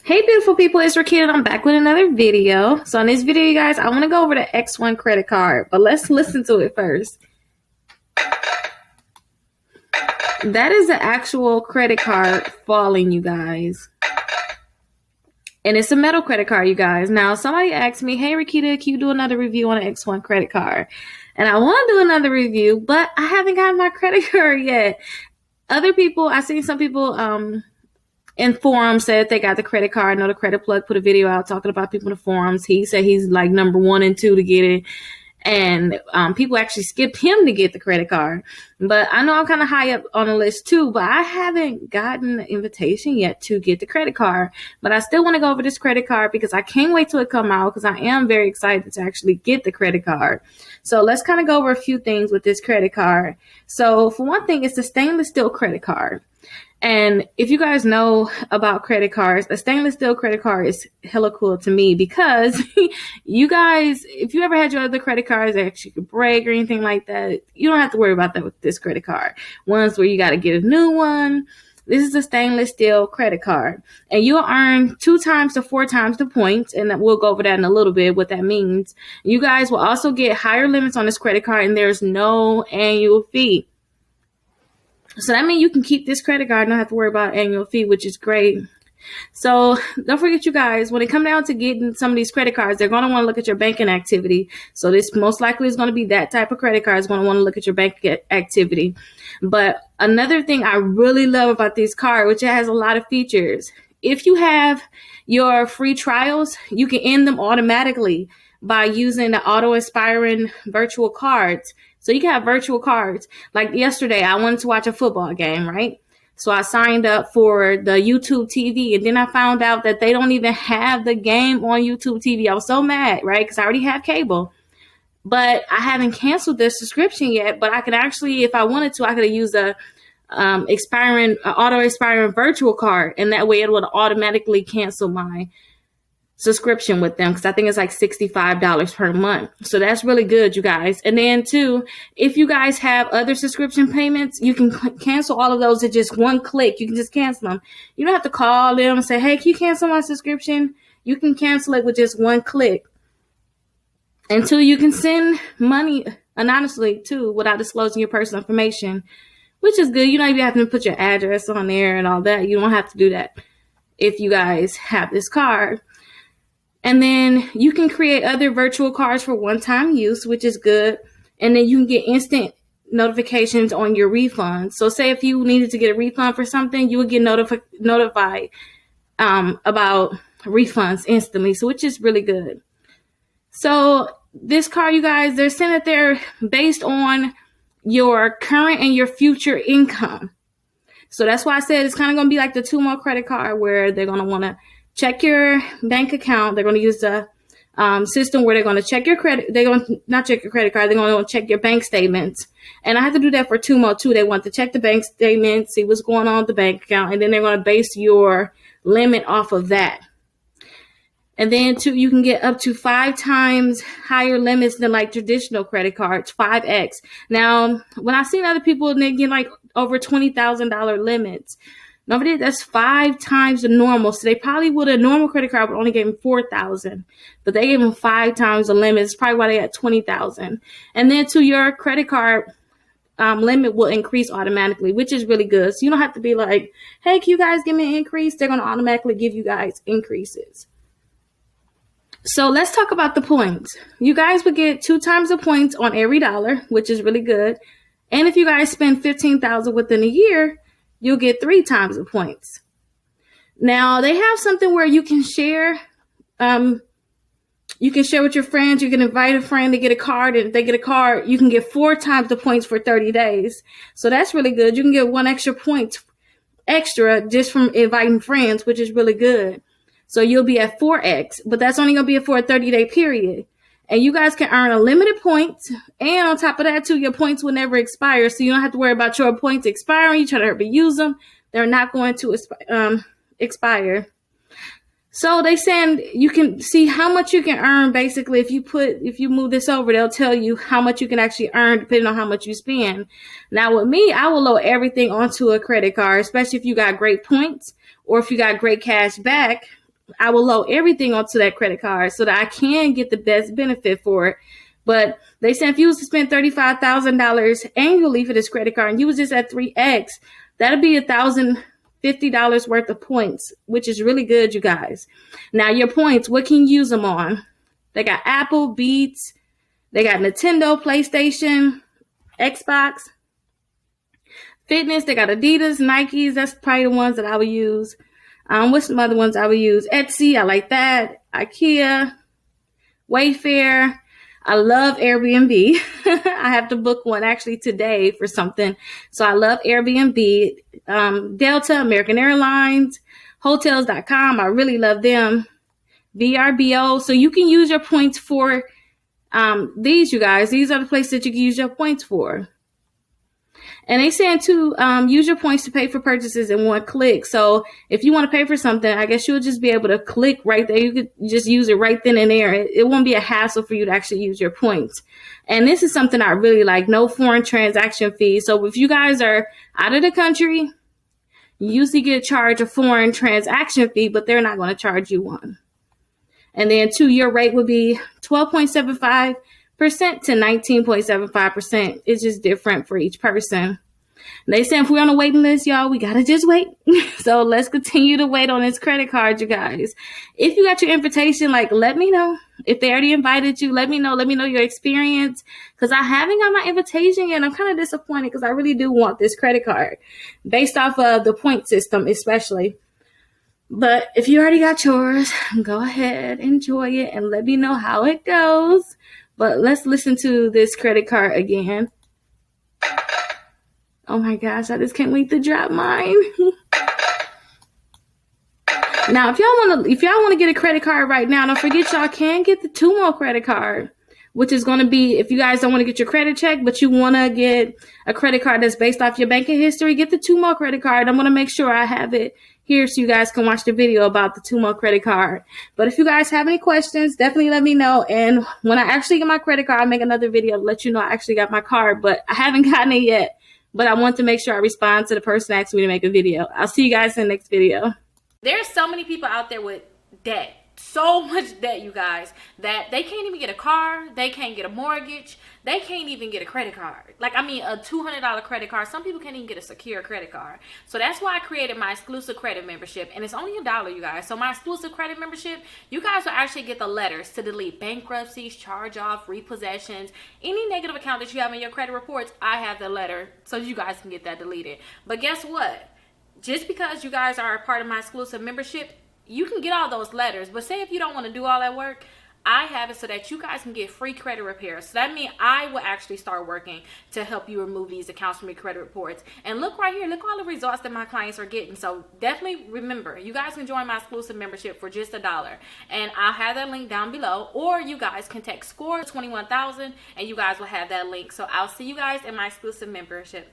Hey beautiful people, it's Rickita and I'm back with another video. So in this video, you guys, I want to go over the X1 credit card, but let's listen to it first. That is the actual credit card falling, you guys. And it's a metal credit card, you guys. Now, somebody asked me, hey Rickita, can you do another review on an X1 credit card? And I want to do another review, but I haven't gotten my credit card yet. Other people, I seen some people, in forums said they got the credit card. I know the credit plug put a video out talking about people in the forums. He said he's like number 1 and 2 to get it. And people actually skipped him to get the credit card. But I know I'm kind of high up on the list too, but I haven't gotten the invitation yet to get the credit card. But I still want to go over this credit card because I can't wait till it come out because I am very excited to actually get the credit card. So let's kind of go over a few things with this credit card. So for one thing, it's a stainless steel credit card. And if you guys know about credit cards, a stainless steel credit card is hella cool to me because you guys, if you ever had your other credit cards that actually could break or anything like that, you don't have to worry about that with this credit card. Ones where you got to get a new one. This is a stainless steel credit card and you'll earn 2 times to 4 times the points. And we'll go over that in a little bit, what that means. You guys will also get higher limits on this credit card and there's no annual fee. So that means you can keep this credit card and not have to worry about annual fee, which is great. So don't forget, you guys, when it comes down to getting some of these credit cards, they're going to want to look at your banking activity. So this most likely is going to be that type of credit card is going to want to look at your bank activity. But another thing I really love about this card, which it has a lot of features. If you have your free trials, you can end them automatically by using the auto expiring virtual cards. So you can have virtual cards. Like yesterday, I wanted to watch a football game, right? So I signed up for the YouTube TV, and then I found out that they don't even have the game on YouTube TV. I was so mad, right? Because I already have cable. But I haven't canceled the subscription yet. But I could actually, if I wanted to, I could have used a auto expiring virtual card, and that way it would automatically cancel my subscription with them because I think it's like $65 per month. So that's really good, you guys. And then too, if you guys have other subscription payments, you can cancel all of those at just one click. You can just cancel them. You don't have to call them and say, hey, can you cancel my subscription? You can cancel it with just one click. Until you can send money anonymously too without disclosing your personal information, which is good. You don't even have to put your address on there and all that. You don't have to do that if you guys have this card. And then you can create other virtual cards for one-time use, which is good. And then you can get instant notifications on your refunds. So say if you needed to get a refund for something, you would get notified about refunds instantly, so which is really good. So this card, you guys, they're saying that they're based on your current and your future income. So that's why I said it's kind of going to be like the 2 More credit card where they're going to want to check your bank account. They're going to use the system where they're going to check your credit. They're going to not check your credit card. They're going to check your bank statements. And I have to do that for 2 More too. They want to check the bank statement, see what's going on with the bank account. And then they're going to base your limit off of that. And then too, you can get up to 5 times higher limits than like traditional credit cards, 5x. Now, when I've seen other people, they get like over $20,000 limits. Nobody, that's 5 times the normal. So they probably would, a normal credit card would only give them $4,000, but they gave them 5 times the limit. It's probably why they had $20,000. And then to your credit card limit will increase automatically, which is really good. So you don't have to be like, hey, can you guys give me an increase? They're going to automatically give you guys increases. So let's talk about the points. You guys would get 2 times the points on every dollar, which is really good. And if you guys spend $15,000 within a year, you'll get 3 times the points. Now they have something where you can share. You can share with your friends. You can invite a friend to get a card, and if they get a card, you can get 4 times the points for 30 days. So that's really good. You can get 1 extra point extra just from inviting friends, which is really good. So you'll be at 4x, but that's only going to be for a 30-day period. And you guys can earn unlimited points. And on top of that, too, your points will never expire. So you don't have to worry about your points expiring. You try to reuse them. They're not going to expire. So they saying you can see how much you can earn. Basically, if you move this over, they'll tell you how much you can actually earn depending on how much you spend. Now with me, I will load everything onto a credit card, especially if you got great points or if you got great cash back. I will load everything onto that credit card so that I can get the best benefit for it. But they said if you was to spend $35,000 annually for this credit card and you was just at 3x, that'll be $1,050 worth of points, which is really good, you guys. Now your points, what can you use them on? They got Apple, Beats, they got Nintendo, PlayStation, Xbox, fitness. They got Adidas, Nikes. That's probably the ones that I would use. What's some other ones I would use? Etsy, I like that. IKEA, Wayfair. I love Airbnb. I have to book one actually today for something. So I love Airbnb, Delta, American Airlines, Hotels.com. I really love them. VRBO. So you can use your points for these, you guys. These are the places that you can use your points for. And they saying to use your points to pay for purchases in one click. So if you want to pay for something, I guess you'll just be able to click right there. You could just use it right then and there. It won't be a hassle for you to actually use your points. And this is something I really like. No foreign transaction fees. So if you guys are out of the country, you usually get charged a foreign transaction fee, but they're not going to charge you one. And then your rate would be 12.75% to 19.75%. It's just different for each person. They say if we're on a waiting list, y'all, we gotta just wait. So let's continue to wait on this credit card, you guys. If you got your invitation, like, let me know. If they already invited you, let me know. Let me know your experience, because I haven't got my invitation yet. I'm kind of disappointed because I really do want this credit card based off of the point system, especially. But if you already got yours, go ahead, enjoy it, and let me know how it goes. But let's listen to this credit card again. Oh my gosh, I just can't wait to drop mine. Now, if y'all want to get a credit card right now, don't forget y'all can get the TUMO credit card, which is going to be, if you guys don't want to get your credit check, but you want to get a credit card that's based off your banking history, get the TUMO credit card. I'm going to make sure I have it here so you guys can watch the video about the TUMO credit card. But if you guys have any questions, definitely let me know. And when I actually get my credit card, I'll make another video to let you know I actually got my card, but I haven't gotten it yet. But I want to make sure I respond to the person asking me to make a video. I'll see you guys in the next video. There's so many people out there with debt. So much debt, you guys, that they can't even get a car. They can't get a mortgage. They can't even get a credit card. Like, I mean, a $200 credit card. Some people can't even get a secure credit card. So that's why I created my exclusive credit membership. And it's only $1, you guys. So my exclusive credit membership, you guys will actually get the letters to delete bankruptcies, charge-off, repossessions, any negative account that you have in your credit reports. I have the letter so you guys can get that deleted. But guess what? Just because you guys are a part of my exclusive membership, you can get all those letters. But say if you don't want to do all that work, I have it so that you guys can get free credit repair. So that means I will actually start working to help you remove these accounts from your credit reports. And look right here, look all the results that my clients are getting. So definitely remember, you guys can join my exclusive membership for just $1. And I'll have that link down below. Or you guys can text SCORE 21,000 and you guys will have that link. So I'll see you guys in my exclusive membership.